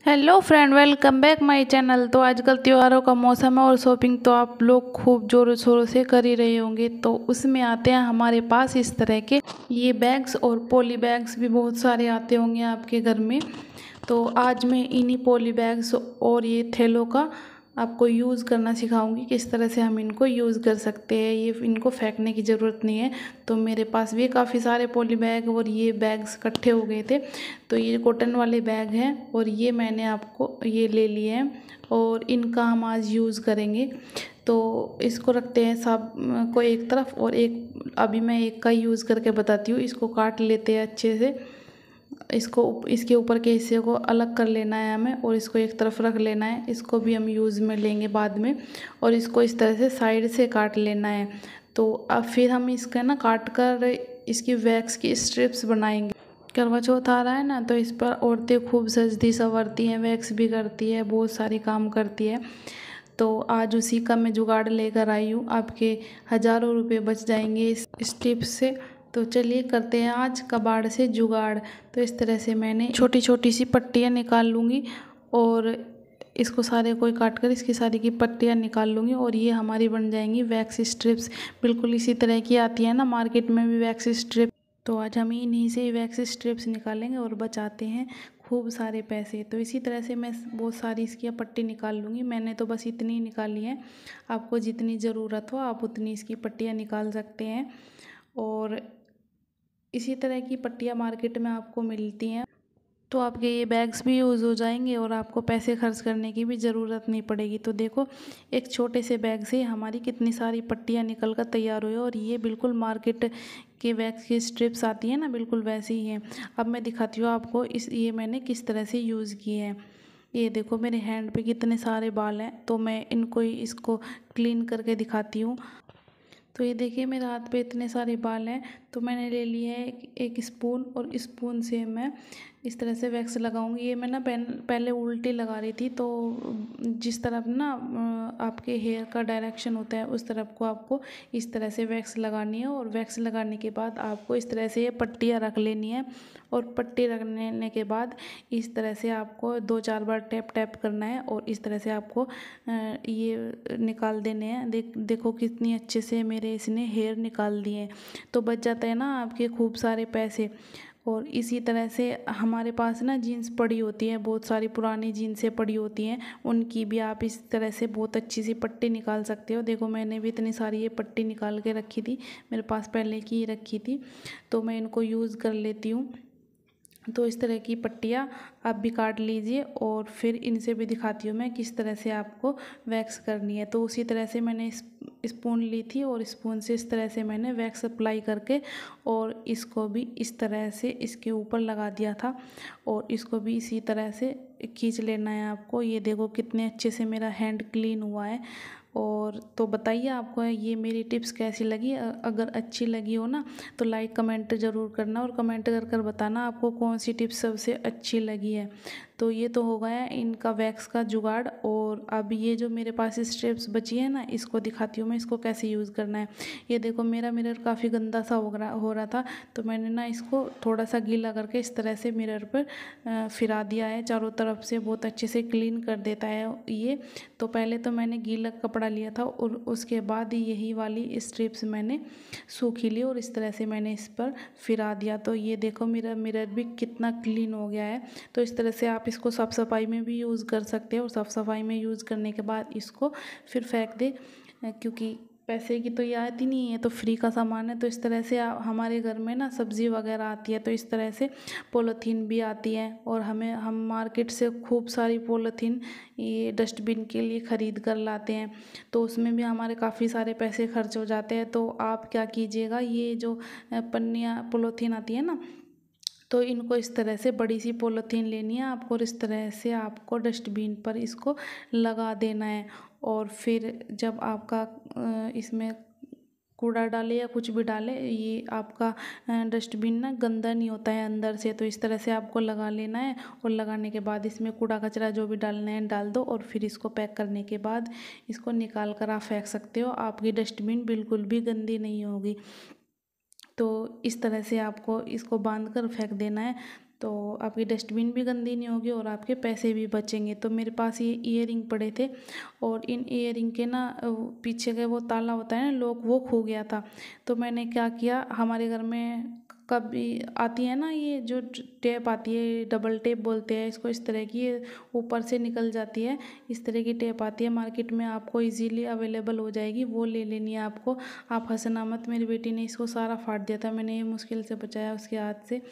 Hello friend, welcome back my channel. तो आजकल त्योहारों का मौसम है और शॉपिंग तो आप लोग खूब ज़ोरों शोरों से कर ही रहे होंगे। तो उसमें आते हैं हमारे पास इस तरह के ये बैग्स, और पॉली बैग्स भी बहुत सारे आते होंगे आपके घर में। तो आज मैं इन्हीं पॉली बैग्स और ये थैलों का आपको यूज़ करना सिखाऊंगी, किस तरह से हम इनको यूज़ कर सकते हैं। ये इनको फेंकने की ज़रूरत नहीं है। तो मेरे पास भी काफ़ी सारे पॉली बैग और ये बैग्स इकट्ठे हो गए थे। तो ये कॉटन वाले बैग हैं और ये मैंने आपको ये ले लिए हैं और इनका हम आज यूज़ करेंगे। तो इसको रखते हैं सब को एक तरफ, और एक अभी मैं एक का यूज़ करके बताती हूँ। इसको काट लेते हैं अच्छे से। इसको इसके ऊपर के हिस्से को अलग कर लेना है हमें और इसको एक तरफ रख लेना है। इसको भी हम यूज़ में लेंगे बाद में, और इसको इस तरह से साइड से काट लेना है। तो अब फिर हम इसका ना काट कर इसकी वैक्स की स्ट्रिप्स बनाएंगे। करवा चौथ आ रहा है ना, तो इस पर औरतें खूब सजती संवरती हैं, वैक्स भी करती है, बहुत सारे काम करती है। तो आज उसी का मैं जुगाड़ लेकर आई हूँ। आपके हज़ारों रुपए बच जाएंगे इस टिप्स से। तो चलिए करते हैं आज कबाड़ से जुगाड़। तो इस तरह से मैंने छोटी छोटी सी पट्टियाँ निकाल लूँगी और इसको सारे को काट कर इसकी सारी की पट्टियाँ निकाल लूँगी, और ये हमारी बन जाएंगी वैक्स स्ट्रिप्स। बिल्कुल इसी तरह की आती है ना मार्केट में भी वैक्स स्ट्रिप। तो आज हम इन्हीं से वैक्स स्ट्रिप्स निकालेंगे और बचाते हैं खूब सारे पैसे। तो इसी तरह से मैं बहुत सारी इसकी पट्टी निकाल लूँगी। मैंने तो बस इतनी ही निकाली है। आपको जितनी ज़रूरत हो आप उतनी इसकी पट्टियाँ निकाल सकते हैं। और इसी तरह की पट्टियाँ मार्केट में आपको मिलती हैं। तो आपके ये बैग्स भी यूज़ हो जाएंगे और आपको पैसे खर्च करने की भी ज़रूरत नहीं पड़ेगी। तो देखो, एक छोटे से बैग से हमारी कितनी सारी पट्टियाँ निकल कर तैयार हुई, और ये बिल्कुल मार्केट के वैक्स की स्ट्रिप्स आती हैं ना, बिल्कुल वैसे ही हैं। अब मैं दिखाती हूँ आपको ये मैंने किस तरह से यूज़ किए हैं। ये देखो मेरे हैंड पे कितने सारे बाल हैं, तो मैं इनको इसको क्लीन करके दिखाती हूँ। तो ये देखिए मेरे हाथ पे इतने सारे बाल हैं। तो मैंने ले लिया है एक स्पून, और स्पून से मैं इस तरह से वैक्स लगाऊंगी। ये मैं ना पहले उल्टी लगा रही थी, तो जिस तरफ ना आपके हेयर का डायरेक्शन होता है उस तरफ को आपको इस तरह से वैक्स लगानी है। और वैक्स लगाने के बाद आपको इस तरह से ये पट्टियाँ रख लेनी है, और पट्टी रखने के बाद इस तरह से आपको 2-4 बार टैप टैप करना है, और इस तरह से आपको ये निकाल देने हैं। देखो कितनी अच्छे से मेरे इसने हेयर निकाल दिए। तो बच जाता है ना आपके खूब सारे पैसे। और इसी तरह से हमारे पास ना जीन्स पड़ी होती है, बहुत सारी पुरानी जीन्सें पड़ी होती हैं, उनकी भी आप इस तरह से बहुत अच्छी सी पट्टी निकाल सकते हो। देखो मैंने भी इतनी सारी ये पट्टी निकाल के रखी थी, मेरे पास पहले की ही रखी थी। तो मैं इनको यूज़ कर लेती हूँ। तो इस तरह की पट्टियाँ आप भी काट लीजिए, और फिर इनसे भी दिखाती हूँ मैं किस तरह से आपको वैक्स करनी है। तो उसी तरह से मैंने स्पून ली थी, और स्पून से इस तरह से मैंने वैक्स अप्लाई करके और इसको भी इस तरह से इसके ऊपर लगा दिया था, और इसको भी इसी तरह से खींच लेना है आपको। ये देखो कितने अच्छे से मेरा हैंड क्लीन हुआ है। और तो बताइए आपको ये मेरी टिप्स कैसी लगी। अगर अच्छी लगी हो ना तो लाइक कमेंट ज़रूर करना, और कमेंट कर बताना आपको कौन सी टिप्स सबसे अच्छी लगी है। तो ये तो हो गया इनका वैक्स का जुगाड़। और अब ये जो मेरे पास स्ट्रिप्स बची है ना, इसको दिखाती हूँ मैं इसको कैसे यूज़ करना है। ये देखो मेरा मिरर काफ़ी गंदा सा हो रहा था, तो मैंने ना इसको थोड़ा सा गीला करके इस तरह से मिरर पर फिरा दिया है। चारों तरफ से बहुत अच्छे से क्लीन कर देता है ये। तो पहले तो मैंने गीला कपड़ा लिया था, और उसके बाद यही वाली स्ट्रिप्स मैंने सूखी ली, और इस तरह से मैंने इस पर फिरा दिया। तो ये देखो मेरा मिरर भी कितना क्लीन हो गया है। तो इस तरह से आप इसको साफ़ सफाई में भी यूज़ कर सकते हो, और साफ़ सफाई में यूज़ करने के बाद इसको फिर फेंक दे, क्योंकि पैसे की तो ये आती नहीं है, तो फ्री का सामान है। तो इस तरह से हमारे घर में ना सब्ज़ी वगैरह आती है, तो इस तरह से पॉलीथीन भी आती है, और हम मार्केट से खूब सारी पॉलीथीन ये डस्टबिन के लिए ख़रीद कर लाते हैं। तो उसमें भी हमारे काफ़ी सारे पैसे खर्च हो जाते हैं। तो आप क्या कीजिएगा, ये जो पन्नियाँ पॉलीथीन आती है ना, तो इनको इस तरह से बड़ी सी पॉलीथीन लेनी है आपको, और इस तरह से आपको डस्टबिन पर इसको लगा देना है। और फिर जब आपका इसमें कूड़ा डाले या कुछ भी डाले, ये आपका डस्टबिन ना गंदा नहीं होता है अंदर से। तो इस तरह से आपको लगा लेना है, और लगाने के बाद इसमें कूड़ा कचरा जो भी डालना है डाल दो, और फिर इसको पैक करने के बाद इसको निकाल कर आप फेंक सकते हो। आपकी डस्टबिन बिल्कुल भी गंदी नहीं होगी। तो इस तरह से आपको इसको बांध कर फेंक देना है, तो आपकी डस्टबिन भी गंदी नहीं होगी और आपके पैसे भी बचेंगे। तो मेरे पास ये ईयरिंग पड़े थे और इन ईयरिंग के ना पीछे का वो ताला होता है ना लॉक, वो खो गया था। तो मैंने क्या किया, हमारे घर में कभी आती है ना ये जो टेप आती है, डबल टेप बोलते हैं इसको, इस तरह की ये ऊपर से निकल जाती है, इस तरह की टेप आती है मार्केट में, आपको इजीली अवेलेबल हो जाएगी, वो ले लेनी है आपको। आप हंसना मत, मेरी बेटी ने इसको सारा फाड़ दिया था, मैंने ये मुश्किल से बचाया उसके हाथ से।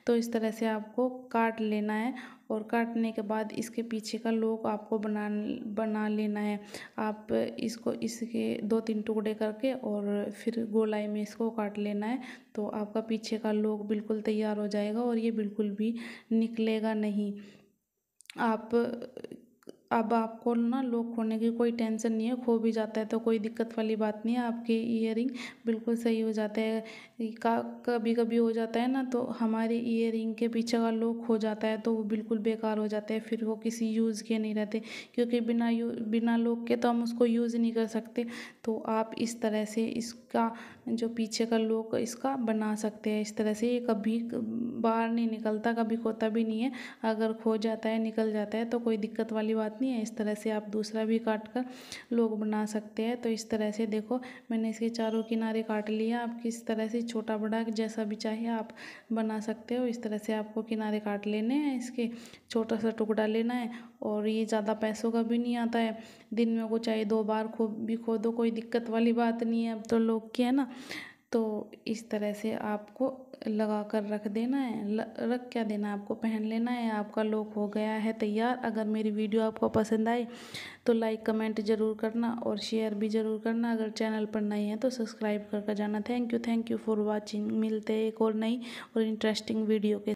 तो इस तरह से आपको काट लेना है और काटने के बाद इसके पीछे का लॉक आपको बना लेना है। आप इसको इसके 2-3 टुकड़े करके और फिर गोलाई में इसको काट लेना है, तो आपका पीछे का लॉक बिल्कुल तैयार हो जाएगा और ये बिल्कुल भी निकलेगा नहीं। अब आपको ना लॉक खोने की कोई टेंशन नहीं है, खो भी जाता है तो कोई दिक्कत वाली बात नहीं है, आपके ईयरिंग बिल्कुल सही हो जाते हैं। कभी कभी हो जाता है ना, तो हमारे ईयरिंग के पीछे का लॉक हो जाता है तो वो बिल्कुल बेकार हो जाते हैं, फिर वो किसी यूज़ के नहीं रहते, क्योंकि बिना लॉक के तो हम उसको यूज़ नहीं कर सकते। तो आप इस तरह से इसका जो पीछे का लॉक इसका बना सकते हैं, इस तरह से ये कभी बाहर नहीं निकलता, कभी खोता भी नहीं है। अगर खो जाता है, निकल जाता है तो कोई दिक्कत वाली बात नहीं है। इस तरह से आप दूसरा भी काट कर लॉक बना सकते हैं। तो इस तरह से देखो, मैंने इसके चारों किनारे काट लिया। आप किस तरह से छोटा बड़ा जैसा भी चाहिए आप बना सकते हो। इस तरह से आपको किनारे काट लेने हैं, इसके छोटा सा टुकड़ा लेना है और ये ज़्यादा पैसों का भी नहीं आता है। दिन में को चाहे 2 बार खो दो, कोई दिक्कत वाली बात नहीं है, अब तो लोग की है ना। तो इस तरह से आपको लगा कर रख देना है, रख क्या देना है, आपको पहन लेना है। आपका लॉक हो गया है तैयार। अगर मेरी वीडियो आपको पसंद आए तो लाइक कमेंट ज़रूर करना और शेयर भी ज़रूर करना। अगर चैनल पर नए हैं तो सब्सक्राइब करके जाना। Thank you for watching. मिलते हैं एक और नई और इंटरेस्टिंग वीडियो के